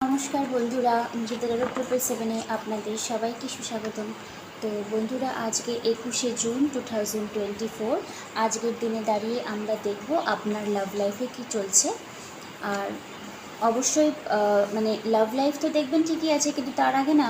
নমস্কার বন্ধুরা, বিদ্যালয় 7-এ আপনাদের সবাইকে সুস্বাগতম। তো বন্ধুরা, আজকে 21শে জুন 2024। আজকের দিনে দাঁড়িয়ে আমরা দেখব আপনার লাভ লাইফে কী চলছে। আর অবশ্যই লাভ লাইফ তো দেখবেন ঠিকই আছে, কিন্তু তার আগে না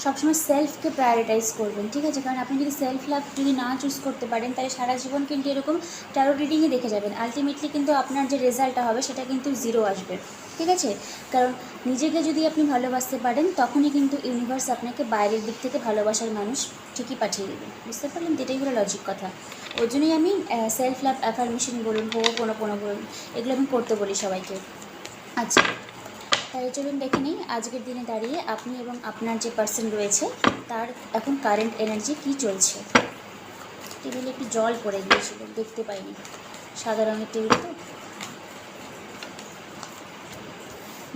সবসময় সেলফকে প্রায়োরিটাইজ করবেন, ঠিক আছে? কারণ আপনি যদি সেলফ লাভ যদি না চুজ করতে পারেন, তাহলে সারা জীবন কিন্তু এরকম ট্যারো রিডিংয়ে দেখে যাবেন। আলটিমেটলি কিন্তু আপনার যে রেজাল্টটা হবে সেটা কিন্তু জিরো আসবে, ঠিক আছে? কারণ নিজেকে যদি আপনি ভালোবাসতে পারেন, তখনই কিন্তু ইউনিভার্স আপনাকে বাইরের দিক থেকে ভালোবাসার মানুষ ঠিকই পাঠিয়ে দেবে। বুঝতে পারলেন? এটাই হলো লজিক কথা। ওই জন্যই আমি সেলফ লাভ অ্যাফার্মেশন বলুন, কোনো বলুন, এগুলো আমি করতে বলি সবাইকে। আচ্ছা, তাহলে চলুন দেখে নিই আজকের দিনে দাঁড়িয়ে আপনি এবং আপনার যে পার্সন রয়েছে তার এখন কারেন্ট এনার্জি কী চলছে। টেবিলে একটু জল পড়ে গিয়েছিল, দেখতে পাইনি, সাদা রঙের টেবিল তো।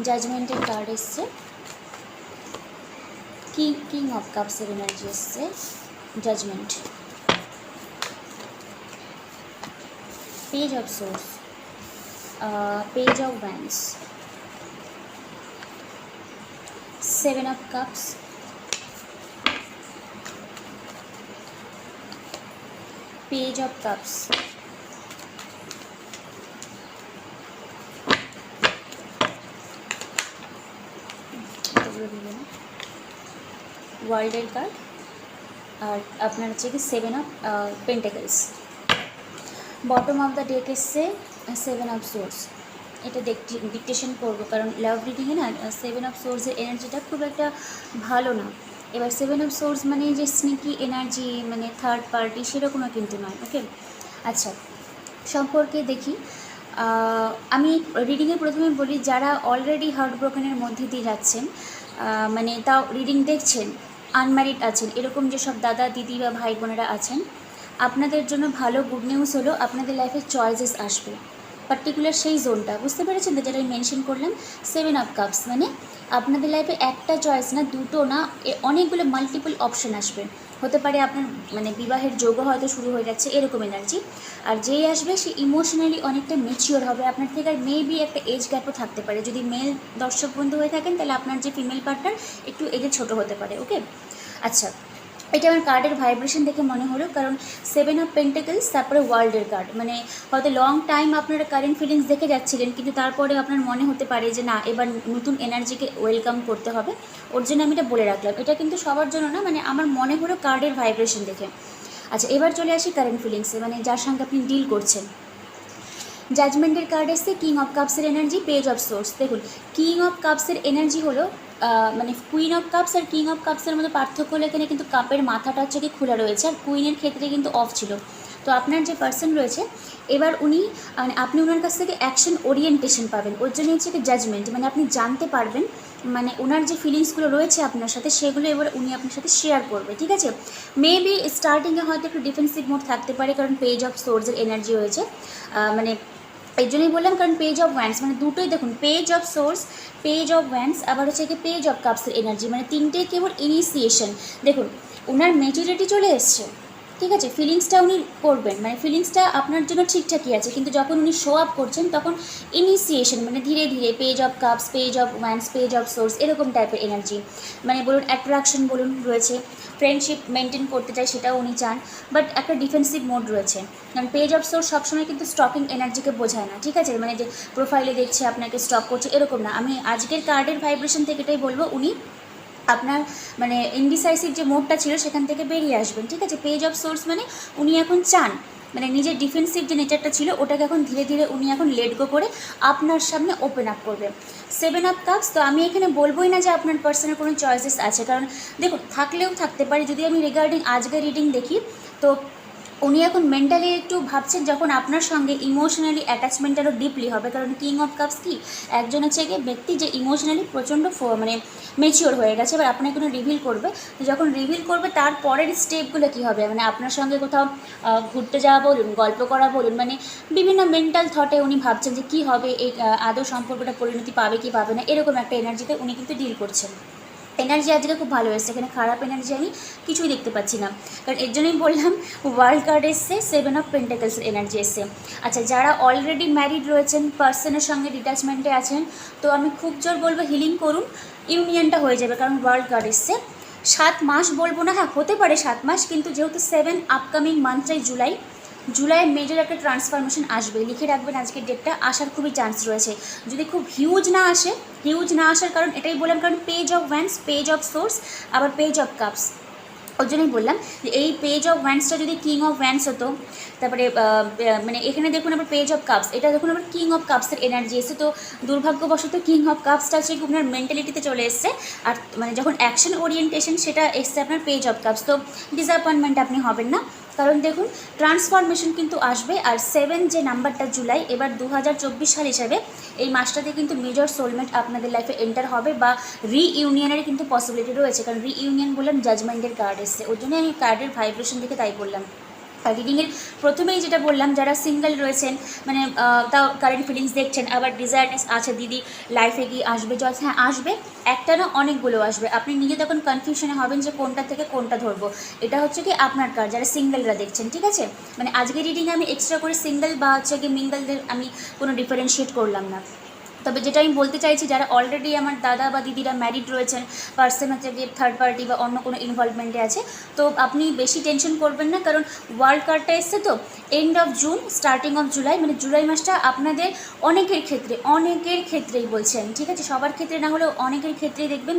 জাজমেন্টের কার্ড এসছে, কিং অফ কাপসের এনার্জি এসছে, judgement, page of swords, page of wands, 7 of cups, page of cups, ওয়ার্ল্ডের কার্ড, আর আপনার হচ্ছে কি 7 of pentacles. Bottom of the deck এসছে 7 of সোর্স। এটা ডিকটেশন করবো, কারণ লাভ রিডিংয়ে না 7 of সোর্সের এনার্জিটা খুব একটা ভালো না। এবার 7 of সোর্স মানে যে স্নিকি এনার্জি, মানে থার্ড পার্টি, সেরকমও কিন্তু নয়। ওকে, আচ্ছা, সম্পর্কে দেখি। আমি রিডিংয়ে প্রথমে বলি, যারা অলরেডি হার্ট ব্রোকেনের মধ্যে দিয়ে যাচ্ছেন, তাও রিডিং দেখছেন, আনম্যারিড আছেন, এরকম যেসব দাদা দিদি বা ভাই বোনেরা আছেন, আপনাদের জন্য ভালো গুড নিউজ হলো, আপনাদের লাইফে চয়েসেস আসবে। পার্টিকুলার সেই জোনটা বুঝতে পেরেছেন তো, যেটা আমি মেনশন করলাম 7 of কাপস, মানে আপনাদের লাইফে একটা চয়েস না, দুটো না, অনেকগুলো মাল্টিপল অপশন আসবে। হতে পারে আপনার বিবাহের যোগ্য হয়তো শুরু হয়ে যাচ্ছে, এরকম এনার্জি। আর যেই আসবে সে ইমোশনালি অনেকটা ম্যাচিওর হবে আপনার থেকে, আর মেবি একটা এজ গ্যাপও থাকতে পারে। যদি মেল দর্শক বন্ধু হয়ে থাকেন, তাহলে আপনার যে ফিমেল পার্টনার একটু এজে ছোটো হতে পারে। ওকে, আচ্ছা, এটা আমার কার্ডের ভাইব্রেশন দেখে মনে হলো, কারণ 7 of পেন্টাকলস, তারপরে ওয়ার্ল্ডের কার্ড, হয়তো লং টাইম আপনারা কারেন্ট ফিলিংস দেখে যাচ্ছিলেন, কিন্তু তারপরে আপনার মনে হতে পারে যে না, এবার নতুন এনার্জিকে ওয়েলকাম করতে হবে। ওর জন্য আমি এটা বলে রাখলাম। এটা কিন্তু সবার জন্য না, আমার মনে হলো কার্ডের ভাইব্রেশন দেখে। আচ্ছা, এবার চলে আসি কারেন্ট ফিলিংসে, যার সঙ্গে আপনি ডিল করছেন। জাজমেন্টের কার্ড এসছে কিং অফ কাপসের এনার্জি, পেজ অফ সোর্স। দেখুন, কিং অফ কাপসের এনার্জি হলো কুইন অফ কাপস আর কিং অফ কাপসের মধ্যে পার্থক্য হলো এখানে কিন্তু কাপের মাথাটা হচ্ছে কি খোলা রয়েছে, আর কুইনের ক্ষেত্রে কিন্তু অফ ছিল। তো আপনার যে পার্সন রয়েছে, এবার উনি আপনি ওনার কাছ থেকে অ্যাকশন ওরিয়েন্টেশন পাবেন। ওর জন্য হচ্ছে কি জাজমেন্ট, আপনি জানতে পারবেন ওনার যে ফিলিংসগুলো রয়েছে আপনার সাথে, সেগুলো এবার উনি আপনার সাথে শেয়ার করবে, ঠিক আছে? মেবি স্টার্টিংয়ে হয়তো একটু ডিফেন্সিভ মোড থাকতে পারে, কারণ পেজ অফ সোর্সের এনার্জি হয়েছে। এই জন্যই বললাম, কারণ পেজ অফ ওয়ান্ডস দুটোই দেখুন, page of swords, page of wands, আবার হচ্ছে কি পেজ অফ কাপসের এনার্জি, তিনটেই কেবল ইনিশিয়েশন। দেখুন, ওনার ম্যাচুরিটি চলে এসছে, ঠিক আছে? ফিলিংসটা উনি করবেন, ফিলিংসটা আপনার জন্য ঠিকঠাকই আছে, কিন্তু যখন উনি শো আপ করছেন, তখন ইনিশিয়েশন ধীরে ধীরে page of cups, page of wands, page of source, এরকম টাইপের এনার্জি, বলুন অ্যাট্রাকশন বলুন রয়েছে, ফ্রেন্ডশিপ মেনটেন করতে চাই সেটাও উনি চান, বাট একটা ডিফেন্সিভ মোড রয়েছে। কারণ পেজ অফ সোর্স সবসময় কিন্তু স্টকিং এনার্জিকে বোঝায় না, ঠিক আছে? যে প্রোফাইলে দেখছে আপনাকে স্টক করছে, এরকম না। আমি আজকের কার্ডের ভাইব্রেশন থেকে এটাই বলবো, উনি আপনার ইনডিসাইসিভ যে মোডটা ছিল সেখান থেকে বেরিয়ে আসবেন, ঠিক আছে? পেজ অফ সোর্স উনি এখন চান নিজের ডিফেন্সিভ যে নেচারটা ছিল, ওটাকে এখন ধীরে ধীরে উনি এখন লেট গো করে আপনার সামনে ওপেন আপ করবে। 7 of কাপস, তো আমি এখানে বলবোই না যে আপনার পার্সনের কোনো চয়েসেস আছে, কারণ দেখুন থাকলেও থাকতে পারে। যদি আমি রিগার্ডিং আজকের রিডিং দেখি, তো উনি এখন মেন্টালি একটু ভাবছেন, যখন আপনার সঙ্গে ইমোশনালি অ্যাটাচমেন্ট আরও ডিপলি হবে। কারণ কিং অফ কাপস কি, একজন হচ্ছে গিয়ে ব্যক্তি যে ইমোশনালি প্রচণ্ড ম্যাচিওর হয়ে গেছে, এবার আপনাকে কোনো রিভিল করবে। তো যখন রিভিল করবে, তার পরের স্টেপগুলো কী হবে, আপনার সঙ্গে কোথাও ঘুরতে যাওয়া বলুন, গল্প করা বলুন, বিভিন্ন মেন্টাল থটে উনি ভাবছেন যে কী হবে, এই আদৌ সম্পর্কটা পরিণতি পাবে কি পাবে না, এরকম একটা এনার্জিতে উনি কিন্তু ডিল করছেন। এনার্জি আজকে খুব ভালো এসছে, এখানে খারাপ এনার্জি আমি কিছুই দেখতে পাচ্ছি না, কারণ এর জন্যই বললাম ওয়ার্ল্ড কার্ড এসছে, 7 অফ পেন্টাকেলসের এনার্জি এসছে। আচ্ছা, যারা অলরেডি ম্যারিড রয়েছেন, পার্সনের সঙ্গে ডিট্যাচমেন্টে আছেন, তো আমি খুব জোর বলবো হিলিং করুন, ইউনিয়নটা হয়ে যাবে, কারণ ওয়ার্ল্ড কার্ড এসছে। 7 মাস বলবো না, হ্যাঁ হতে পারে 7 মাস, কিন্তু যেহেতু 7 আপকামিং মান্থটাই জুলাই মেজর একটা ট্রান্সফরমেশন আসবে, লিখে রাখবেন আজকের ডেটটা, আসার খুবই চান্স রয়েছে। যদি খুব হিউজ না আসার কারণ এটাই বললাম, কারণ page of wands, page of source, আবার পেজ অফ কাপস, ওর জন্যই বললাম যে এই পেজ অফ ওয়ান্সটা যদি কিং অফ ওয়ান্স হতো, তারপরে মানে এখানে দেখুন আবার পেজ অফ কাপস, এটা দেখুন আবার কিং অফ কাপসের এনার্জি এসে, তো দুর্ভাগ্যবশত কিং অফ কাপসটা হচ্ছে আপনার মেন্টালিটিতে চলে এসছে, আর মানে যখন অ্যাকশন ওরিয়েন্টেশন সেটা এসছে আপনার পেজ অফ কাপস, তো ডিসঅ্যাপয়েন্টমেন্ট আপনি হবেন না, কারণ দেখুন ট্রান্সফরমেশন কিন্তু আসবে। আর 7 যে নাম্বারটা জুলাই, এবার 2024 সাল হিসাবে এই মাসটাতে কিন্তু মেজর সোলমেট আপনাদের লাইফে এন্টার হবে, বা রিইউনিয়নের কিন্তু পসিবিলিটি রয়েছে, কারণ রিইউনিয়ন বললাম জাজমেন্টের কার্ড এসছে, ওর জন্য আমি কার্ডের ভাইব্রেশন দেখে তাই বললাম। আর রিডিংয়ের প্রথমেই যেটা বললাম, যারা সিঙ্গেল রয়েছেন, মানে তাও কারেন্ট ফিলিংস দেখছেন, আবার ডিজায়ারনেস আছে দিদি লাইফে কি আসবে জজ, হ্যাঁ আসবে, একটা না অনেকগুলো আসবে, আপনি নিজে তখন কনফিউশনে হবেন যে কোনটা থেকে কোনটা ধরবো, এটা হচ্ছে কি আপনার কার্ড, যারা সিঙ্গেলরা দেখছেন, ঠিক আছে। মানে আজকের রিডিংয়ে আমি এক্সট্রা করে সিঙ্গেল বা হচ্ছে কি মিঙ্গলদের আমি কোনো ডিফারেন্সিয়েট করলাম না। তবে যেটা আমি বলতে চাইছি, যারা অলরেডি আমার দাদা বা দিদিরা ম্যারিড রয়েছেন, পার্সন হচ্ছে গিয়ে থার্ড পার্টি বা অন্য কোনো ইনভলভমেন্টে আছে, তো আপনি বেশি টেনশন করবেন না, কারণ ওয়ার্ল্ড কার্ডটা এসছে তো end of June starting of July, মানে জুলাই মাসটা আপনাদের অনেকের ক্ষেত্রেই বলছি আমি, ঠিক আছে, সবার ক্ষেত্রে না হলেও অনেকের ক্ষেত্রেই দেখবেন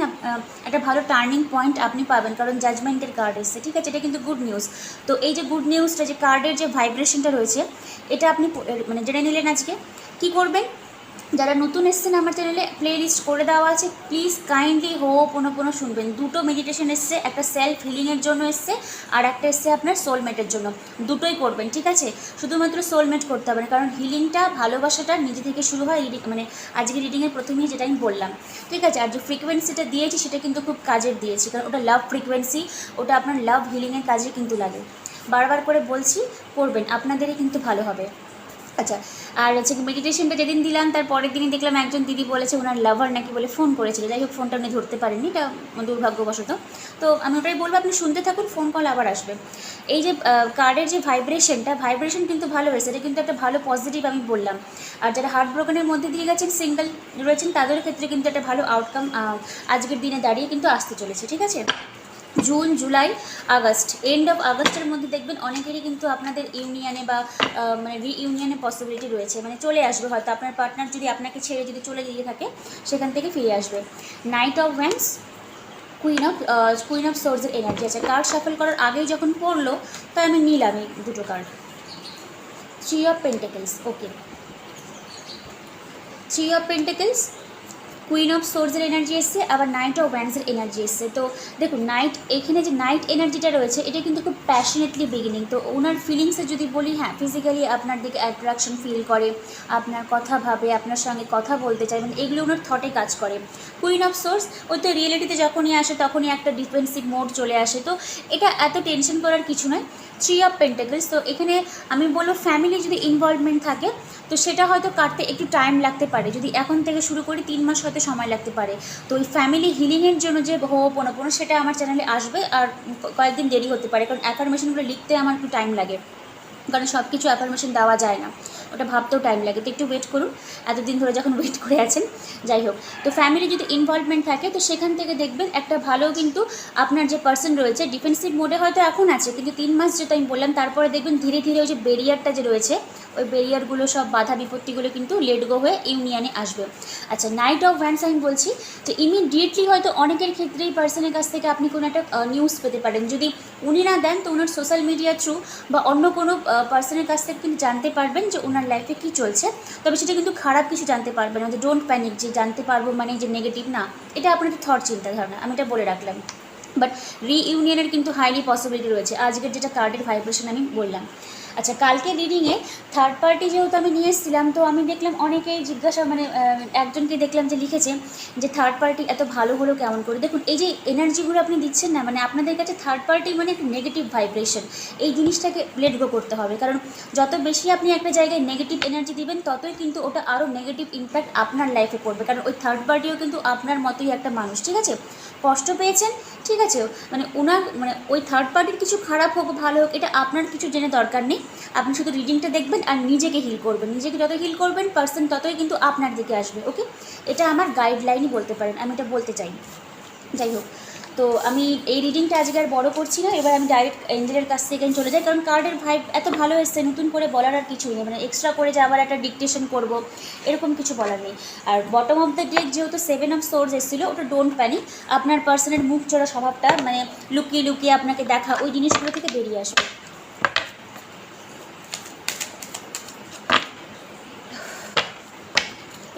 একটা ভালো টার্নিং পয়েন্ট আপনি পাবেন, কারণ জাজমেন্টের কার্ড এসছে, ঠিক আছে, এটা কিন্তু গুড নিউজ। তো এই যে গুড নিউজটা, যে কার্ডের যে ভাইব্রেশনটা রয়েছে, এটা আপনি মানে জেনে নিলেন। আজকে কী করবেন, যারা নতুন এসছেন আমার চ্যানেলে প্লে লিস্ট করে দেওয়া আছে, প্লিজ কাইন্ডলি পুনঃ শুনবেন। দুটো মেডিটেশন এসছে, একটা সেলফ হিলিংয়ের জন্য এসছে, আর একটা এসছে আপনার সোলমেটের জন্য, দুটোই করবেন, ঠিক আছে। শুধুমাত্র সোলমেট করতে হবে না, কারণ হিলিংটা ভালোবাসাটা নিজে থেকে শুরু হয়, মানে আজকে রিডিংয়ের প্রথমেই যেটা আমি বললাম, ঠিক আছে। আর যে ফ্রিকোয়েন্সিটা দিয়েছি সেটা কিন্তু খুব কাজের দিয়েছি, কারণ ওটা লাভ ফ্রিকোয়েন্সি, ওটা আপনার লাভ হিলিংয়ের কাজে কিন্তু লাগে। বারবার করে বলছি, করবেন, আপনাদেরই কিন্তু ভালো হবে। আচ্ছা, আর হচ্ছে মেডিটেশনটা যেদিন দিলাম তার পরের দিনই দেখলাম একজন দিদি বলেছে ওনার লাভার নাকি বলে ফোন করেছিল, যাই হোক ফোনটা উনি ধরতে পারেননি, এটা দুর্ভাগ্যবশত। তো আমি ওটাই বলবো, আপনি শুনতে থাকুন, ফোন কল আবার আসবে। এই যে কার্ডের যে ভাইব্রেশন কিন্তু ভালো হয়েছে, এটা কিন্তু একটা ভালো পজিটিভ আমি বললাম। আর যারা হার্ট ব্রোকেনের মধ্যে দিয়ে গেছেন, সিঙ্গেল রয়েছেন, তাদের ক্ষেত্রে কিন্তু একটা ভালো আউটকাম আজকের দিনে দাঁড়িয়ে কিন্তু আসতে চলেছে, ঠিক আছে। June, July, August, end of আগস্টের মধ্যে দেখবেন অনেকেরই কিন্তু আপনাদের ইউনিয়নে বা মানে রিইউনিয়নের পসিবিলিটি রয়েছে, মানে চলে আসবে, হয়তো আপনার পার্টনার যদি আপনাকে ছেড়ে যদি চলে গিয়ে থাকে, সেখান থেকে ফিরে আসবে। Night of wands, queen of সোর্সের এনার্জি আছে। কার্ড শাফল করার আগেই যখন পড়লো, তাই আমি নিলাম এই দুটো card. 3 of pentacles, okay, 3 of pentacles, queen of সোর্সের এনার্জি এসছে, আবার নাইট অফ ওয়ান্সের এনার্জি এসছে। তো দেখুন এখানে যে নাইট এনার্জিটা রয়েছে, এটা কিন্তু খুব প্যাশনেটলি বিগিনিং। তো ওনার ফিলিংসে যদি বলি, হ্যাঁ ফিজিক্যালি আপনার দিকে অ্যাট্রাকশন ফিল করে, আপনার কথা ভাবে, আপনার সঙ্গে কথা বলতে চাই, মানে এগুলো ওনার থটে কাজ করে। কুইন অফ সোর্স, ওই তো রিয়েলিটিতে যখনই আসে তখনই একটা ডিফেন্সিভ মোড চলে আসে, তো এটা এত টেনশন করার কিছু নয়। 3 অফ পেন্টাকেলস, তো এখানে আমি বলবো ফ্যামিলি যদি ইনভলভমেন্ট থাকে, তো সেটা হয়তো কাটতে একটু টাইম লাগতে পারে, যদি এখন থেকে শুরু করি 3 মাস হয়তো সময় লাগতে পারে। তো ওই ফ্যামিলি হিলিংয়ের জন্য যে হোপোনোপোনো, সেটা আমার চ্যানেলে আসবে, আর কয়েকদিন দেরি হতে পারে, কারণ অ্যাফার্মেশনগুলো লিখতে আমার একটু টাইম লাগে, কারণ সব কিছু অ্যাফার্মেশন দেওয়া যায় না, ওটা ভাবতেও টাইম লাগে, তো একটু ওয়েট করুন, এতদিন ধরে যখন ওয়েট করে আছেন। যাই হোক, তো ফ্যামিলি যদি ইনভলভমেন্ট থাকে, তো সেখান থেকে দেখবেন একটা ভালো, কিন্তু আপনার যে পার্সন রয়েছে ডিফেন্সিভ মোডে হয়তো এখন আছে, কিন্তু 3 মাস যেটা আমি বললাম, তারপরে দেখবেন ধীরে ধীরে ওই যে ব্যারিয়ারটা যে রয়েছে, ওই ব্যারিয়ারগুলো সব বাধা বিপত্তিগুলো কিন্তু লেট গো হয়ে ইউনিয়নে আসবে। আচ্ছা, নাইট অফ ওয়ান্স আমি বলছি যে ইমিডিয়েটলি হয়তো অনেকের ক্ষেত্রেই পার্সনের কাছ থেকে আপনি কোনো একটা নিউজ পেতে পারেন, যদি উনি না দেন তো ওনার সোশ্যাল মিডিয়া থ্রু বা অন্য কোনো পার্সনের কাছ থেকে কিন্তু জানতে পারবেন যে ওনার লাইফে কী চলছে। তবে সেটা কিন্তু খারাপ কিছু জানতে পারবেন না, যে ডোন্ট প্যানিক, যে জানতে পারবো মানে যে নেগেটিভ না, এটা আপনাদের থট চিন্তাধারণা, আমি এটা বলে রাখলাম। বাট রিইউনিয়নের কিন্তু হাইলি পসিবিলিটি রয়েছে, আজকের যেটা কার্ডের ভাইব্রেশন আমি বললাম। আচ্ছা, কালকে রিডিংয়ে থার্ড পার্টি যেহেতু আমি নিয়ে এসেছিলাম, তো আমি দেখলাম অনেকেই জিজ্ঞাসা একজনকে দেখলাম যে লিখেছে যে থার্ড পার্টি এত ভালো হলো কেমন করে। দেখুন, এই যে এনার্জিগুলো আপনি দিচ্ছেন না, আপনাদের কাছে থার্ড পার্টি একটা নেগেটিভ ভাইব্রেশন। এই জিনিসটাকে লেট গো করতে হবে, কারণ যত বেশি আপনি একটা জায়গায় নেগেটিভ এনার্জি দিবেন, ততই কিন্তু ওটা আরও নেগেটিভ ইম্প্যাক্ট আপনার লাইফে পড়বে। কারণ ওই থার্ড পার্টিও কিন্তু আপনার মতোই একটা মানুষ, ঠিক আছে? কষ্ট পেয়েছেন, ঠিক আছে, ওনার ওই থার্ড পার্টির কিছু খারাপ হোক ভালো হোক, এটা আপনার কিছু জেনে দরকার নেই। আপনি শুধু রিডিংটা দেখবেন আর নিজেকে হিল করবেন। নিজেকে যত হিল করবেন পার্সন ততই কিন্তু আপনার দিকে আসবে। ওকে, এটা আমার গাইডলাইনই বলতে পারেন, আমি এটা বলতে চাই। যাই হোক, তো আমি এই রিডিংটা আজকে আর বড় করছি না, এবার আমি ডাইরেক্ট এঞ্জেলের কাছ থেকে চলে যাই, কারণ কার্ডের ভাইব এত ভালো এসছে, নতুন করে বলার আর কিছুই নেই। এক্সট্রা করে যে আবার একটা ডিকটেশন করব এরকম কিছু বলার নেই। আর বটম অফ দ্য ডেক যেহেতু 7 অফ সোর্স এসেছিলো, ওটা ডোন্ট প্যানিক। আপনার পার্সনের মুখ চোরা স্বভাবটা, লুকিয়ে লুকিয়ে আপনাকে দেখা, ওই জিনিসগুলো থেকে বেরিয়ে আসবে।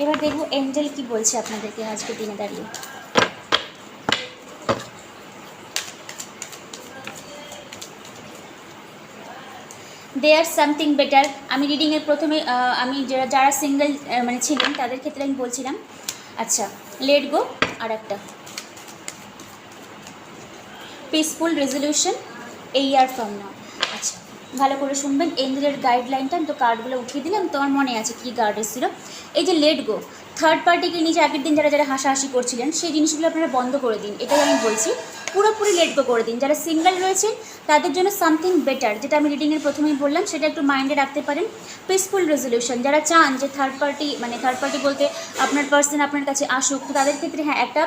এবার দেখবো এঞ্জেল কি বলছে আপনাদেরকে আজকে দিনে দাঁড়িয়ে। There something better. আমি রিডিংয়ের প্রথমে আমি যারা সিঙ্গেল ছিলেন তাদের ক্ষেত্রে আমি বলছিলাম। আচ্ছা, লেট গো, আর একটা peaceful resolution, A year from now. আচ্ছা, ভালো করে শুনবেন এঞ্জেলের গাইডলাইনটা। আমি তো কার্ডগুলো উঠিয়ে দিলাম, তোমার মনে আছে কী কার্ড এসেছিল। এই যে লেট গো, থার্ড পার্টিকে নিজে আগের দিন যারা যারা হাসাহাসি করছিলেন, সেই জিনিসগুলো আপনারা বন্ধ করে দিন, এটাই আমি বলছি। পুরোপুরি লেট গো করে দিন। যারা সিঙ্গেল রয়েছেন তাদের জন্য সামথিং বেটার, যেটা আমি রিডিংয়ের প্রথমেই বললাম, সেটা একটু মাইন্ডে রাখতে পারেন। পিসফুল রেজলিউশন, যারা চান যে থার্ড পার্টি বলতে আপনার পার্সন আপনার কাছে আসুক, তো তাদের ক্ষেত্রে হ্যাঁ একটা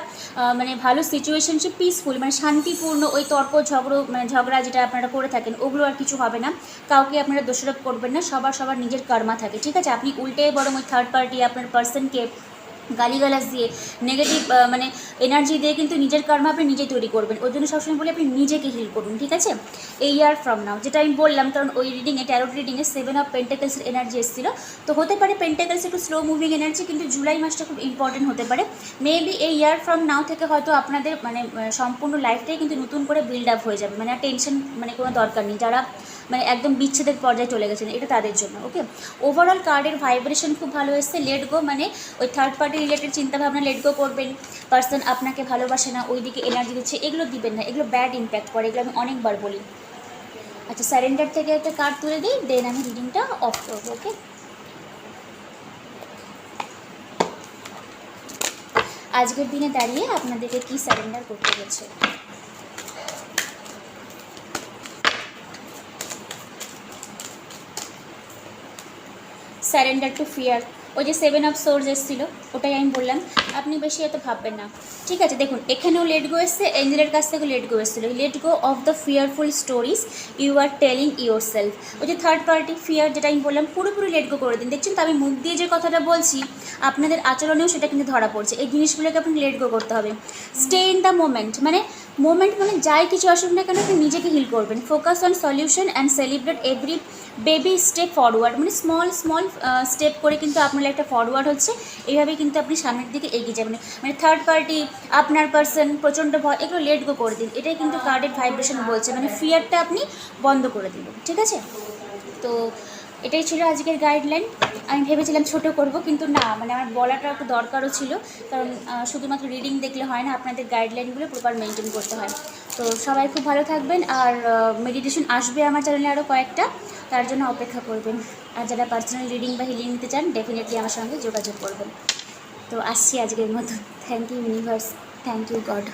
ভালো সিচুয়েশনশিপ, পিসফুল শান্তিপূর্ণ, ওই তর্ক ঝগড়া যেটা আপনারা করে থাকেন ওগুলো আর কিছু হবে না। কাউকে আপনারা দোষারোপ করবেন না, সবার নিজের কর্মা থাকে, ঠিক আছে? আপনি উল্টে বরং ওই থার্ড পার্টি আপনার পার্সনকে গালিগালাজ দিয়ে, নেগেটিভ এনার্জি দিয়ে কিন্তু নিজের কর্মা আপনি নিজেই তৈরি করবেন। ওই জন্য সবসময় বলি আপনি নিজেকে হিল করুন, ঠিক আছে? এই ইয়ার ফ্রম নাও, যেটা আমি বললাম, কারণ ওই রিডিংয়ে ট্যারোট রিডিংয়ে 7 অফ পেন্টাকলসের এনার্জি এসেছিলো। তো হতে পারে পেন্টাকলস একটু স্লো মুভিং এনার্জি, কিন্তু জুলাই মাসটা খুব ইম্পর্টেন্ট হতে পারে। মেবি এই ইয়ার ফ্রম নাও থেকে হয়তো আপনাদের সম্পূর্ণ লাইফটাই কিন্তু নতুন করে বিল্ড আপ হয়ে যাবে। আর টেনশন কোনো দরকার নেই। যারা একদম বিচ্ছেদের পর্যায়ে চলে গেছেন, এটা তাদের জন্য। ওকে, ওভারঅল কার্ডের ভাইব্রেশন খুব ভালো এসছে। লেট গো ওই থার্ড পার্টি রিলেটেড চিন্তাভাবনা লেট গো করবেন। পার্সন আপনাকে ভালোবাসে না, ওই দিকে এনার্জি দিচ্ছে, এগুলো দিবেন না, এগুলো ব্যাড ইম্প্যাক্ট করে, এগুলো আমি অনেকবার বলি। আচ্ছা, স্যারেন্ডার থেকে একটা কার্ড তুলে দিই, দেন আমি রিডিংটা অফ করবো। ওকে, আজকের দিনে দাঁড়িয়ে আপনাদেরকে কি স্যারেন্ডার করতে বলছে। স্যারেন্ডার টু ফিয়ার, ওই যে 7 অফ সোর্স এসেছিলো, ওটাই আমি বললাম। আপনি বেশি এত ভাববেন না, ঠিক আছে? দেখুন, এখানেও লেট গো এসছে, এঞ্জেলের কাছ থেকে লেট গো এসেছিলো। Let go of the fearful stories you are telling yourself. ওই যে থার্ড পার্টি ফিয়ার, যেটা আমি বললাম, পুরোপুরি লেট গো করে দিন। দেখছেন তো, আমি মুখ দিয়ে যে কথাটা বলছি আপনাদের আচরণেও সেটা কিন্তু ধরা পড়ছে। এই জিনিসগুলোকে আপনি লেট গো করতে হবে। Stay in the moment, moment যাই কিছু আসুক না কেন, আপনি নিজেকে হিল করবেন। Focus on solution and celebrate every baby step forward. Small step করে কিন্তু আপনার একটা ফরওয়ার্ড হচ্ছে, এইভাবে কিন্তু আপনি সামনের দিকে এগিয়ে যাবেন। থার্ড পার্টি, আপনার পার্সন, প্রচণ্ড ভয়, এগুলো লেট গো করে দিন। এটাই কিন্তু কার্ডের ভাইব্রেশন বলছে, ফিয়ারটা আপনি বন্ধ করে দিন, ঠিক আছে? তো এটাই ছিল আজকের গাইডলাইন। আমি ভেবেছিলাম ছোট করব, কিন্তু না, আমার বলাটা একটু দরকারও ছিল, কারণ শুধুমাত্র রিডিং দেখলে হয় না, আপনাদের গাইডলাইনগুলো প্রপার মেনটেন করতে হয়। তো সবাই খুব ভালো থাকবেন, আর মেডিটেশন আসবে আমার চ্যানেলে আরও কয়েকটা, তার জন্য অপেক্ষা করবেন। আর যারা পার্সোনাল রিডিং বা হিলিং নিতে চান, ডেফিনেটলি আমার সঙ্গে যোগাযোগ করবেন। তো আসছি আজকের মতো। Thank you universe, thank you god.